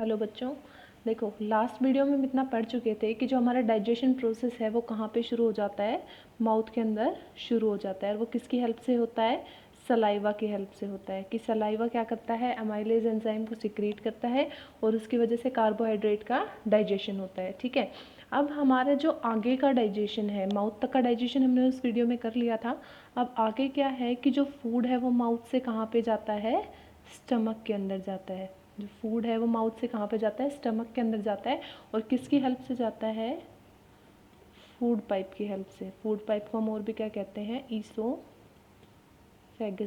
Hello बच्चों, देखो last video में हम इतना पढ़ चुके थे कि जो हमारा डाइजेशन प्रोसेस है वो कहाँ पे शुरू हो जाता है, माउथ के अंदर शुरू हो जाता है। और वो किसकी हेल्प से होता है, सलाइवा की हेल्प से होता है। कि सलाइवा क्या करता है, अमाइलेज एंजाइम को सिक्रीट करता है और उसकी वजह से कार्बोहाइड्रेट का डाइजेशन होता है। ठीक है, अब हमारा जो आगे का डाइजेशन है, माउथ तक का डाइजेशन हमने उस वीडियो में कर लिया था। अब आगे क्या है कि जो फूड है वो माउथ से कहाँ पे जाता है, स्टमक के अंदर जाता है। जो फूड है वो माउथ से कहाँ पे जाता है, स्टमक के अंदर जाता है। और किसकी हेल्प से जाता है, फूड पाइप की हेल्प से। फूड पाइप को हम और भी क्या कहते हैं, ईसोफेगस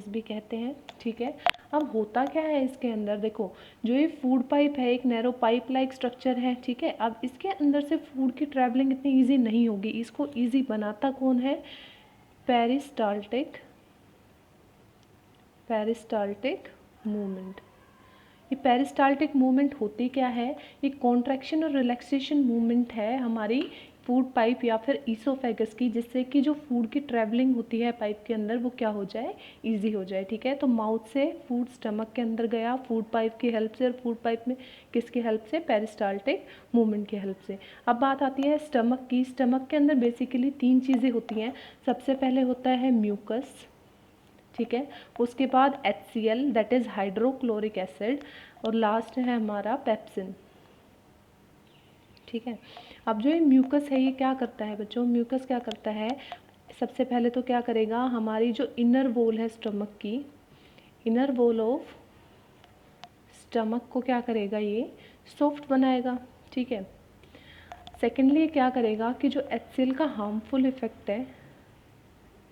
भी कहते हैं। ठीक है, अब होता क्या है इसके अंदर, देखो जो ये फूड पाइप है एक नैरो पाइप लाइक स्ट्रक्चर है। ठीक है, अब इसके अंदर से फूड की ट्रैवलिंग इतनी ईजी नहीं होगी। इसको ईजी बनाता कौन है, पेरिस्टाल्टिक मूवमेंट। ये पेरिस्टाल्टिक मूवमेंट होती क्या है, ये कॉन्ट्रैक्शन और रिलैक्सेशन मूवमेंट है हमारी फूड पाइप या फिर ईसोफेगस की, जिससे कि जो फूड की ट्रैवलिंग होती है पाइप के अंदर वो क्या हो जाए, इजी हो जाए। ठीक है, तो माउथ से फूड स्टमक के अंदर गया फूड पाइप की हेल्प से, और फूड पाइप में किसकी हेल्प से, पेरिस्टाल्टिक मूवमेंट की हेल्प से। अब बात आती है स्टमक की। स्टमक के अंदर बेसिकली 3 चीज़ें होती हैं। सबसे पहले होता है म्यूकस, ठीक है, उसके बाद HCl that is hydrochloric acid, और लास्ट है हमारा पेप्सिन। ठीक है, अब जो ये म्यूकस है ये क्या करता है बच्चों, म्यूकस क्या करता है, सबसे पहले तो क्या करेगा, हमारी जो इनर वॉल है स्टमक की, इनर वॉल ऑफ स्टमक को क्या करेगा, ये सॉफ्ट बनाएगा। ठीक है, सेकेंडली क्या करेगा कि जो HCl का हार्मफुल इफेक्ट है,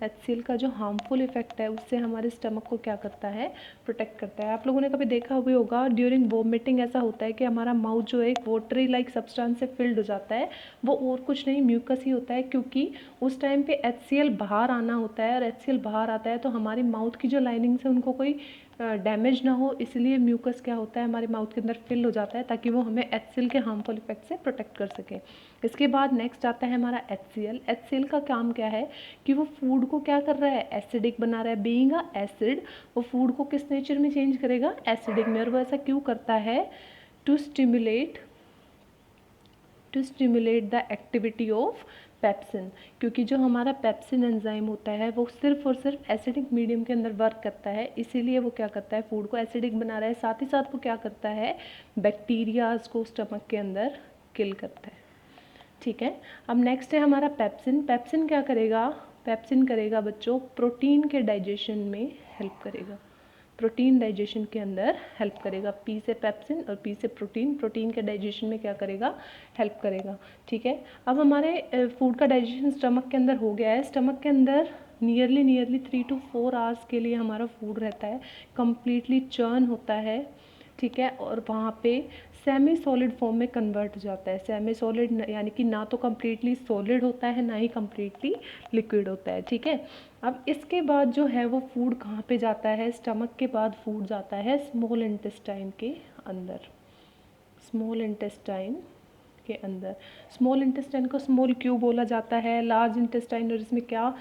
HCl का जो हार्मफुल इफेक्ट है उससे हमारे स्टमक को क्या करता है, प्रोटेक्ट करता है। आप लोगों ने कभी देखा भी होगा ड्यूरिंग वोमिटिंग ऐसा होता है कि हमारा माउथ जो है एक वाटरी लाइक सब्सटेंस से फिल्ड हो जाता है। वो और कुछ नहीं, म्यूकस ही होता है, क्योंकि उस टाइम पे HCl बाहर आना होता है, और HCl बाहर आता है तो हमारी माउथ की जो लाइनिंग्स है उनको कोई डैमेज ना हो, इसलिए म्यूकस क्या होता है हमारे माउथ के अंदर फिल हो जाता है ताकि वो हमें HCl के हार्मफुल इफेक्ट से प्रोटेक्ट कर सके। इसके बाद नेक्स्ट आता है हमारा HCl। HCl का काम क्या है कि वो फूड को क्या कर रहा है, एसिडिक बना रहा है। बीइंग अ एसिड, वो फूड को किस नेचर में चेंज करेगा, एसिडिक में। और वो ऐसा क्यों करता है, to stimulate the activity of pepsin, क्योंकि जो हमारा पेप्सिन एंजाइम होता है वो सिर्फ और सिर्फ एसिडिक मीडियम के अंदर वर्क करता है, इसीलिए वो क्या करता है, फूड को एसिडिक बना रहा है। साथ ही साथ वो क्या करता है, बैक्टीरियाज को स्टमक के अंदर किल करता है। ठीक है, अब नेक्स्ट है हमारा पेप्सिन। पेप्सिन क्या करेगा, पेप्सिन करेगा बच्चों प्रोटीन के डाइजेशन में हेल्प करेगा, प्रोटीन डाइजेशन के अंदर हेल्प करेगा। पी से पेप्सिन और पी से प्रोटीन, प्रोटीन के डाइजेशन में क्या करेगा, हेल्प करेगा। ठीक है, अब हमारे फूड का डाइजेशन स्टमक के अंदर हो गया है। स्टमक के अंदर नियरली 3 to 4 आवर्स के लिए हमारा फूड रहता है, कम्प्लीटली चर्न होता है। ठीक है, और वहाँ पे सेमी सॉलिड फॉर्म में कन्वर्ट हो जाता है। सेमी सॉलिड यानी कि ना तो कम्प्लीटली सॉलिड होता है ना ही कम्प्लीटली लिक्विड होता है। ठीक है, अब इसके बाद जो है वो फूड कहाँ पे जाता है, स्टमक के बाद फूड जाता है स्मॉल इंटेस्टाइन के अंदर। स्मॉल इंटेस्टाइन के अंदर, स्मॉल इंटेस्टाइन को स्मॉल क्यों बोला जाता है, लार्ज इंटेस्टाइन और इसमें क्या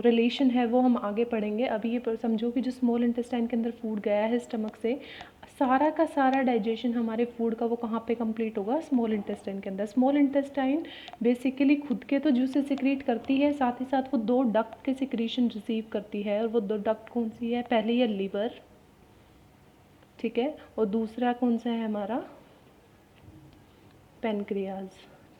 रिलेशन है वो हम आगे पढ़ेंगे। अभी ये समझो कि जो स्मॉल इंटेस्टाइन के अंदर फूड गया है स्टमक से, सारा का सारा डाइजेशन हमारे फूड का वो कहाँ पे कंप्लीट होगा, स्मॉल इंटेस्टाइन के अंदर। स्मॉल इंटेस्टाइन बेसिकली खुद के तो जूसेस सिक्रीट करती है, साथ ही साथ वो 2 डक्ट के सिक्रीशन रिसीव करती है। और वो 2 डक्ट कौन सी है, पहले है लीवर, ठीक है, और दूसरा कौन सा है हमारा, पेनक्रियाज।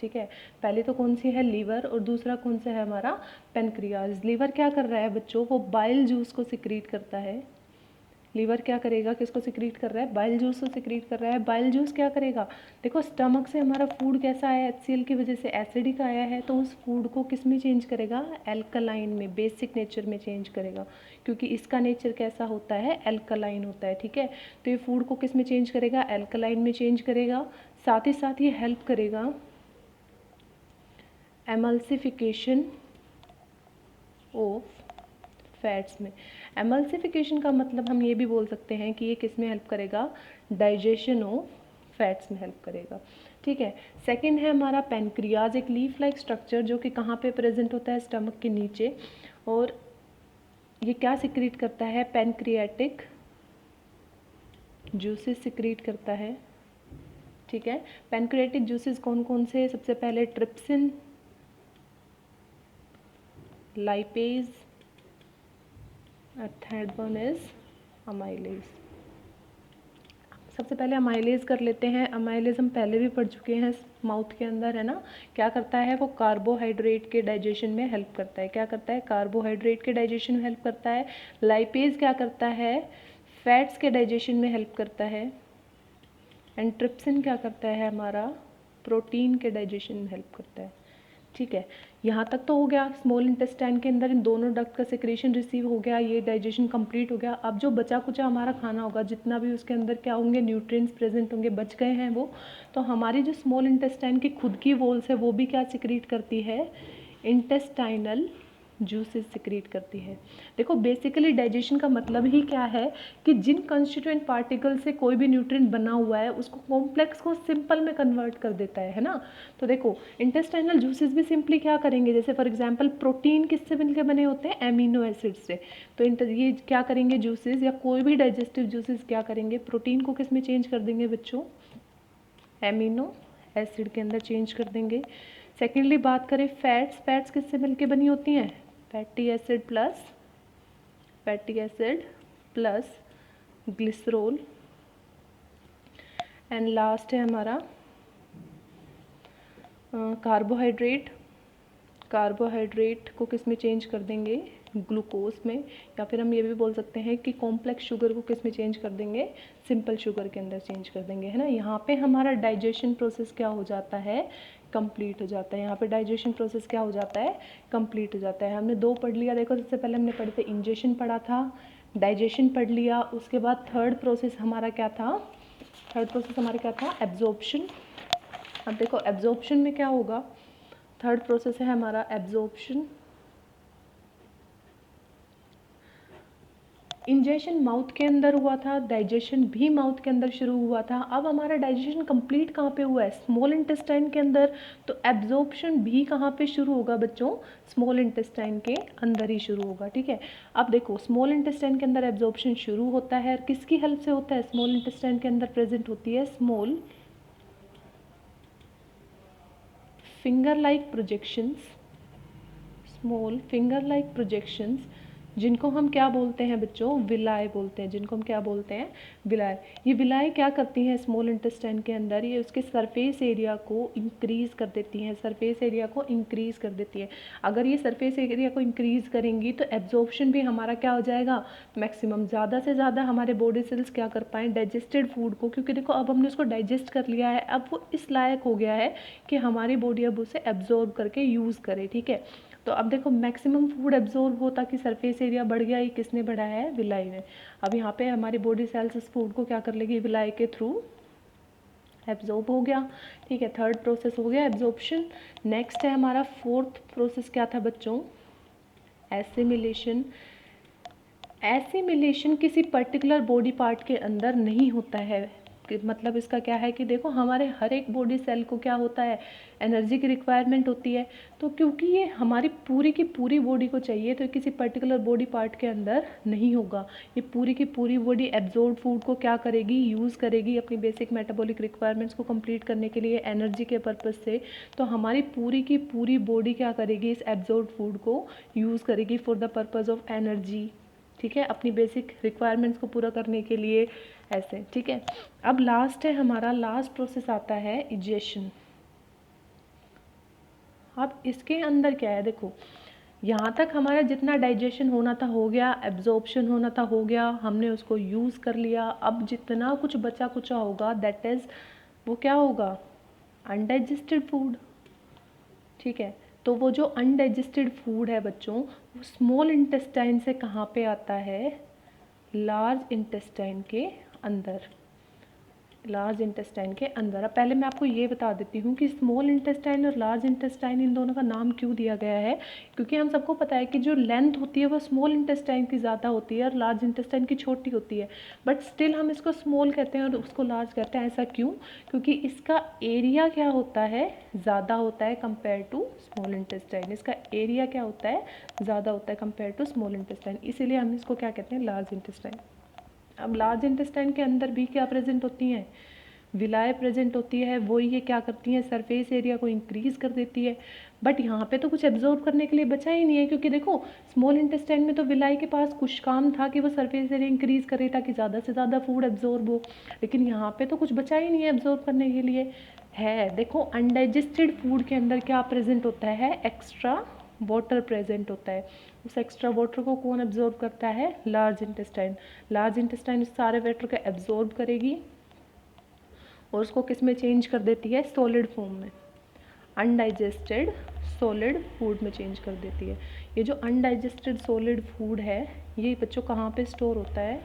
ठीक है, पहले तो कौन सी है, लीवर, और दूसरा कौन सा है हमारा, पेनक्रियाज। लीवर क्या कर रहा है बच्चों, वो बाइल जूस को सिक्रीट करता है। लीवर क्या करेगा, किसको सिक्रीट कर रहा है, बाइल जूस को सिक्रीट कर रहा है। बाइल जूस क्या करेगा, देखो स्टमक से हमारा फूड कैसा आया, HCl की वजह से एसिडिक आया है, तो उस फूड को किस में चेंज करेगा, एल्कलाइन में, बेसिक नेचर में चेंज करेगा, क्योंकि इसका नेचर कैसा होता है, एल्कलाइन होता है। ठीक है, तो ये फूड को किस में चेंज करेगा, एल्कलाइन में चेंज करेगा। साथ ही साथ ये हेल्प करेगा एमल्सिफिकेशन ऑफ फैट्स में। एमल्सिफिकेशन का मतलब हम ये भी बोल सकते हैं कि ये किस में हेल्प करेगा, डाइजेशन ऑफ फैट्स में हेल्प करेगा। ठीक है, सेकंड है हमारा पेनक्रियाज, एक लीफ लाइक स्ट्रक्चर जो कि कहाँ पे प्रेजेंट होता है, स्टमक के नीचे। और ये क्या सिक्रीट करता है, पेनक्रियाटिक जूसेस सिक्रीट करता है। ठीक है। पैनक्रियाटिक जूसेस कौन कौन से? सबसे पहले trypsin, lipase, third one is amylase. सबसे पहले अमाइलेज कर लेते हैं। अमाइलेज हम पहले भी पढ़ चुके हैं, माउथ के अंदर है ना। क्या करता है वो? कार्बोहाइड्रेट के डाइजेशन में हेल्प करता है। क्या करता है? कार्बोहाइड्रेट के डाइजेशन में हेल्प करता है। लाइपेज क्या करता है? फैट्स के डाइजेशन में हेल्प करता है। एंड ट्रिप्सिन क्या करता है? हमारा प्रोटीन के डाइजेशन में हेल्प करता है। ठीक है, यहाँ तक तो हो गया। स्मॉल इंटेस्टाइन के अंदर इन दोनों डक्ट का सिक्रेशन रिसीव हो गया, ये डाइजेशन कंप्लीट हो गया। अब जो बचा कुचा हमारा खाना होगा, जितना भी उसके अंदर क्या होंगे, न्यूट्रिएंट्स प्रेजेंट होंगे, बच गए हैं वो, तो हमारी जो स्मॉल इंटेस्टाइन की खुद की वॉल्स है वो भी क्या सिक्रीट करती है? इंटेस्टाइनल जूसेस सिक्रीट करती है। देखो बेसिकली डाइजेशन का मतलब ही क्या है कि जिन कंस्टिट्यूएंट पार्टिकल से कोई भी न्यूट्रिएंट बना हुआ है उसको कॉम्प्लेक्स को सिंपल में कन्वर्ट कर देता है ना। तो देखो इंटेस्टाइनल जूसेस भी सिंपली क्या करेंगे, जैसे फॉर एग्जांपल प्रोटीन किससे मिलकर बने होते हैं? एमिनो एसिड से। तो ये क्या करेंगे जूसेस या कोई भी डाइजेस्टिव जूसेस क्या करेंगे? प्रोटीन को किस में चेंज कर देंगे बच्चों? एमिनो एसिड के अंदर चेंज कर देंगे। सेकेंडली बात करें फैट्स, फैट्स किससे मिलकर बनी होती हैं? Fatty acid plus glycerol. And last है हमारा कार्बोहाइड्रेट। कार्बोहाइड्रेट को किस में चेंज कर देंगे? ग्लूकोज में। या फिर हम ये भी बोल सकते हैं कि कॉम्प्लेक्स शुगर को किस में चेंज कर देंगे? सिंपल शुगर के अंदर चेंज कर देंगे, है ना। यहाँ पे हमारा डाइजेशन प्रोसेस क्या हो जाता है? कंप्लीट हो जाता है। यहाँ पे डाइजेशन प्रोसेस क्या हो जाता है? कंप्लीट हो जाता है। हमने दो पढ़ लिया। देखो सबसे पहले हमने पढ़े थे इंजेशन पढ़ा था, डाइजेशन पढ़ लिया। उसके बाद थर्ड प्रोसेस हमारा क्या था? एब्जॉर्प्शन। अब देखो एब्जॉर्प्शन में क्या होगा? थर्ड प्रोसेस है हमारा एब्जॉर्प्शन। इंजेशन माउथ के अंदर हुआ था, डाइजेशन भी माउथ के अंदर शुरू हुआ था। अब हमारा डाइजेशन कंप्लीट कहाँ पे हुआ है? स्मॉल इंटेस्टाइन के अंदर। तो एब्जॉर्प्शन भी कहाँ पे शुरू होगा बच्चों? स्मॉल इंटेस्टाइन के अंदर ही शुरू होगा। ठीक है, अब देखो स्मॉल इंटेस्टाइन के अंदर एब्जॉर्प्शन शुरू होता है, किसकी हेल्प से होता है? स्मॉल इंटेस्टाइन के अंदर प्रेजेंट होती है स्मॉल फिंगर लाइक प्रोजेक्शंस, जिनको हम क्या बोलते हैं बच्चों? विलाय बोलते हैं। जिनको हम क्या बोलते हैं? विलाय। ये विलाय क्या करती हैं स्मॉल इंटेस्टाइन के अंदर? ये उसके सरफेस एरिया को इंक्रीज़ कर देती हैं। अगर ये सरफेस एरिया को इंक्रीज़ करेंगी तो एब्जॉर्प्शन भी हमारा क्या हो जाएगा? मैक्सिमम। ज़्यादा से ज़्यादा हमारे बॉडी सेल्स क्या कर पाएँ? डाइजेस्टेड फूड को, क्योंकि देखो अब हमने उसको डाइजेस्ट कर लिया है, अब वो इस लायक हो गया है कि हमारी बॉडी अब उसे एब्जॉर्ब करके यूज़ करे। ठीक है, तो अब देखो मैक्सिमम फूड एब्जॉर्ब होता कि सरफेस एरिया बढ़ गया, ये किसने बढ़ा है? विलाई ने। अब यहाँ पे हमारी बॉडी सेल्स इस फूड को क्या कर लेगी? विलाई के थ्रू एब्जॉर्ब हो गया। ठीक है, थर्ड प्रोसेस हो गया एब्जॉर्प्शन। नेक्स्ट है हमारा फोर्थ प्रोसेस, क्या था बच्चों? एसिमिलेशन। एसिमिलेशन किसी पर्टिकुलर बॉडी पार्ट के अंदर नहीं होता है। मतलब इसका क्या है कि देखो हमारे हर एक बॉडी सेल को क्या होता है? एनर्जी की रिक्वायरमेंट होती है। तो क्योंकि ये हमारी पूरी की पूरी बॉडी को चाहिए, तो किसी पर्टिकुलर बॉडी पार्ट के अंदर नहीं होगा। ये पूरी की पूरी बॉडी एब्जॉर्ब फूड को क्या करेगी? यूज़ करेगी अपनी बेसिक मेटाबॉलिक रिक्वायरमेंट्स को कंप्लीट करने के लिए, एनर्जी के पर्पज़ से। तो हमारी पूरी की पूरी बॉडी क्या करेगी? इस एब्जॉर्ब फूड को यूज़ करेगी for the purpose of energy. ठीक है, अपनी बेसिक रिक्वायरमेंट्स को पूरा करने के लिए ऐसे। ठीक है, अब लास्ट है हमारा, लास्ट प्रोसेस आता है इजेशन। अब इसके अंदर क्या है? देखो यहाँ तक हमारा जितना डाइजेशन होना था हो गया, एब्जॉर्प्शन होना था हो गया, हमने उसको यूज़ कर लिया। अब जितना कुछ बचा कुचा होगा दैट इज़ वो क्या होगा? Undigested food. ठीक है, तो वो जो अनडाइजेस्टेड फूड है बच्चों, वो स्मॉल इंटेस्टाइन से कहाँ पे आता है? लार्ज इंटेस्टाइन के अंदर। लार्ज इंटेस्टाइन के अंदर। अब पहले मैं आपको ये बता देती हूँ कि स्मॉल इंटेस्टाइन और लार्ज इंटेस्टाइन इन दोनों का नाम क्यों दिया गया है। क्योंकि हम सबको पता है कि जो लेंथ होती है वो स्मॉल इंटेस्टाइन की ज़्यादा होती है और लार्ज इंटेस्टाइन की छोटी होती है, बट स्टिल हम इसको स्मॉल कहते हैं और उसको लार्ज कहते हैं। ऐसा क्यों? क्योंकि इसका एरिया क्या होता है? ज़्यादा होता है कंपेयर टू स्मॉल इंटेस्टाइन। इसका एरिया क्या होता है? ज़्यादा होता है कंपेयर टू स्मॉल इंटेस्टाइन, इसीलिए हम इसको क्या कहते हैं? Large intestine. अब लार्ज इंटेस्टाइन के अंदर भी क्या प्रेजेंट होती हैं? विलाय प्रेजेंट होती है वो ये क्या करती हैं, सरफेस एरिया को इंक्रीज़ कर देती है। बट यहाँ पे तो कुछ एब्जॉर्ब करने के लिए बचा ही नहीं है, क्योंकि देखो स्मॉल इंटेस्टाइन में तो विलाय के पास कुछ काम था कि वो सरफेस एरिया इंक्रीज़ करे ताकि ज़्यादा से ज़्यादा फूड एब्जॉर्ब हो, लेकिन यहाँ पे तो कुछ बचा ही नहीं है एब्जॉर्ब करने के लिए। है देखो अनडाइजेस्टेड फूड के अंदर क्या प्रेजेंट होता है, एक्स्ट्रा वाटर प्रेजेंट होता है। उस एक्स्ट्रा वाटर को कौन एब्जॉर्ब करता है, लार्ज इंटेस्टाइन। लार्ज इंटेस्टाइन उस सारे वाटर को एब्जॉर्ब करेगी और उसको किस में चेंज कर देती है, सॉलिड फॉर्म में, अनडाइजेस्टेड सॉलिड फूड में चेंज कर देती है। ये जो अनडाइजेस्टेड सॉलिड फूड है ये बच्चों कहाँ पे स्टोर होता है,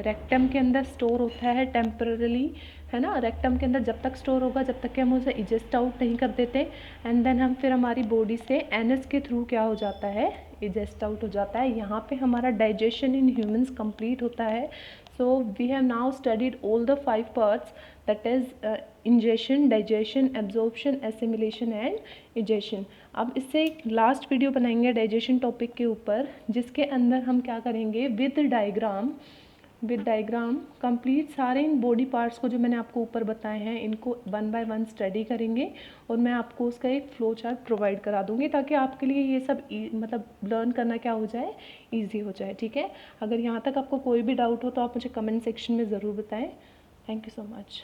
रेक्टम के अंदर स्टोर होता है टेम्परली, है ना। रेक्टम के अंदर जब तक स्टोर होगा जब तक कि हम उसे इजेस्ट आउट नहीं कर देते, एंड देन हम फिर हमारी बॉडी से एनएस के थ्रू क्या हो जाता है, इजेस्ट आउट हो जाता है। यहाँ पे हमारा डाइजेशन इन ह्यूमंस कंप्लीट होता है। So we have now studied all the 5 parts, that is ingestion, digestion, absorption, assimilation and egestion. अब इससे एक लास्ट वीडियो बनाएंगे डाइजेशन टॉपिक के ऊपर, जिसके अंदर हम क्या करेंगे, विद डायग्राम कंप्लीट सारे इन बॉडी पार्ट्स को जो मैंने आपको ऊपर बताए हैं इनको 1 बाय 1 स्टडी करेंगे, और मैं आपको उसका एक फ्लो चार्ट प्रोवाइड करा दूँगी ताकि आपके लिए ये सब मतलब लर्न करना क्या हो जाए, ईजी हो जाए। ठीक है, अगर यहाँ तक आपको कोई भी डाउट हो तो आप मुझे कमेंट सेक्शन में ज़रूर बताएं। Thank you so much.